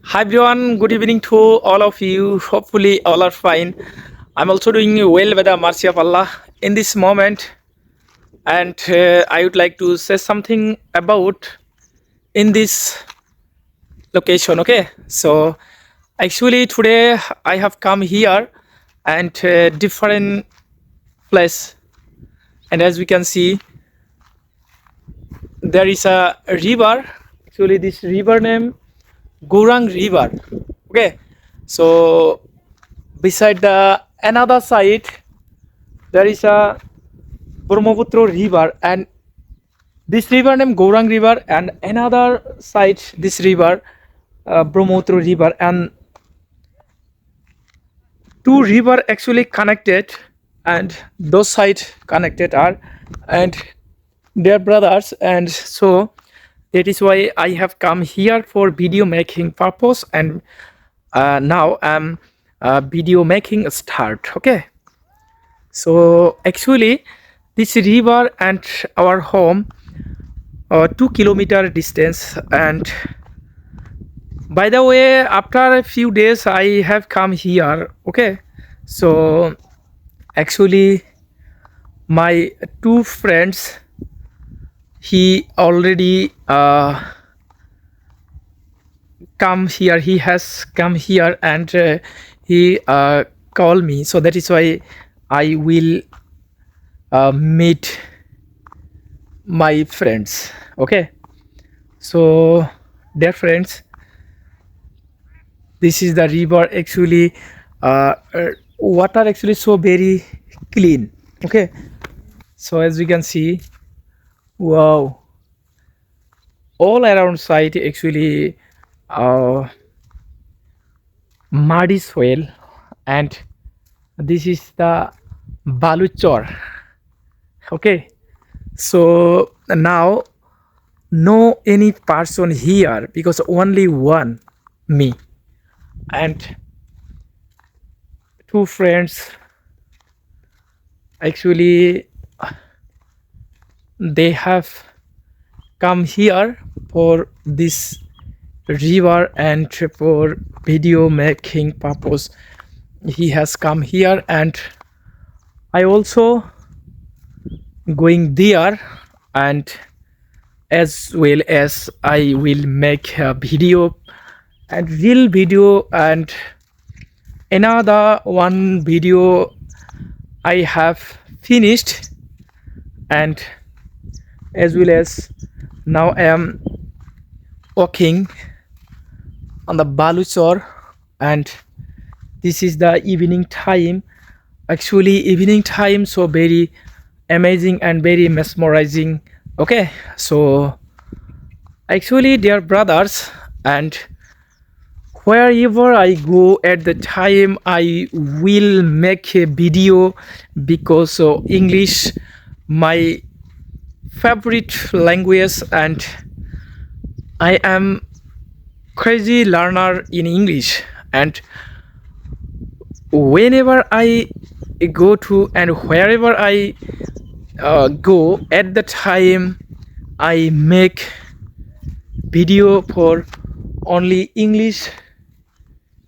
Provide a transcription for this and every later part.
Hi everyone, good evening to all of you. Hopefully, all are fine. I'm also doing well by the mercy of Allah in this moment, and I would like to say something about in this location. Okay, so actually today I have come here and different place, and as we can see, there is a river. Actually, this river name Gorang River. Okay, so beside the another side there is a Brahmaputra river, and this river named Gorang River, and another side this river Brahmaputra River, and two river actually connected, and those side connected are, and they're brothers, and so that is why I have come here for video making purpose, and now I'm video making start. Okay, so actually this river and our home 2 kilometer distance, and by the way after a few days I have come here. Okay, so actually my two friends, he already come here, he has come here, and he called me, so that is why I will meet my friends. Okay, so dear friends, this is the river. Actually water actually so very clean. Okay, so as we can see, wow, all around side actually uh, muddy soil, and this is the baluchor. Okay, so now no any person here because only one, me, and two friends. Actually they have come here for this river and for video making purpose. He has come here, and I also going there, and as well as I will make a video and real video, and another one video I have finished, and as well as now I am walking on the Baluchor, and this is the evening time. Actually evening time so very amazing and very mesmerizing. Okay, so actually they are brothers, and wherever I go at the time I will make a video, because English my favorite language, and I am crazy learner in English, and whenever I go to and wherever I go at the time I make video for only English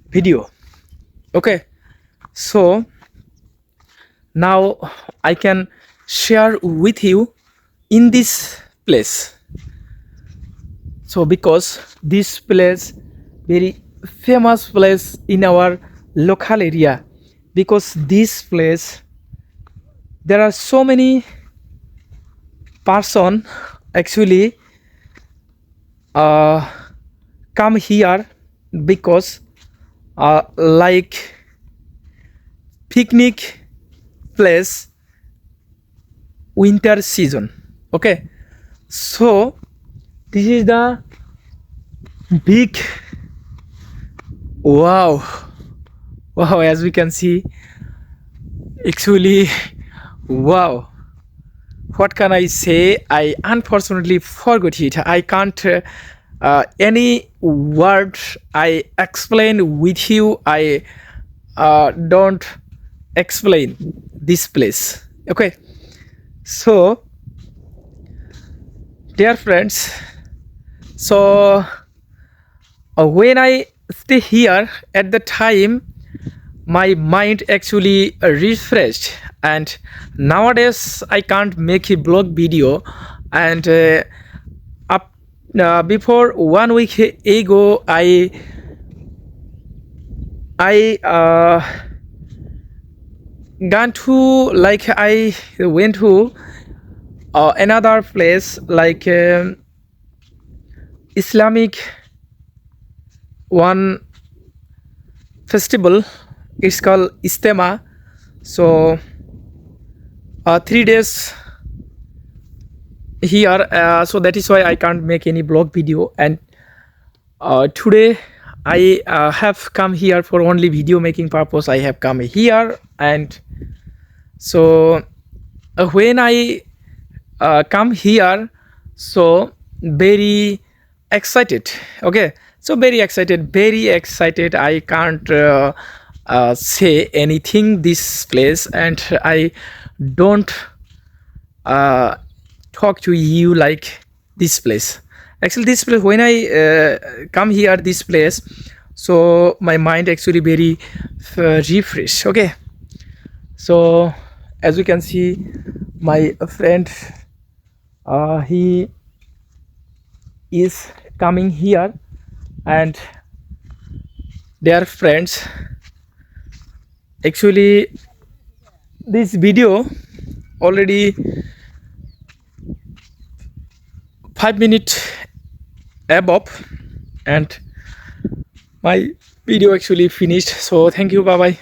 video. Okay, so now I can share with you in this place. So because this place very famous place in our local area, because this place there are so many person actually uh, come here because like picnic place winter season. Okay, so this is the big, wow, wow, as we can see actually, wow, what can I say? I unfortunately forgot it. I can't any word I explain with you. I don't explain this place. Okay, so dear friends, so when I stay here at the time, my mind actually refreshed. And nowadays I can't make a blog video. And up before 1 week ago, I gone to, like, I went to another place, like Islamic one festival. It's called Istema. So 3 days here, so that is why I can't make any blog video. And today I have come here for only video making purpose. I have come here. And so when I come here, so very excited. Okay, so very excited. I can't say anything this place. And I don't uh, talk to you like this place. Actually, this place, when I come here this place, so my mind actually very refresh. Okay, so as you can see, my friend, he is coming here, and their friends. Actually, this video already 5 minutes above, and my video actually finished. So thank you, bye bye.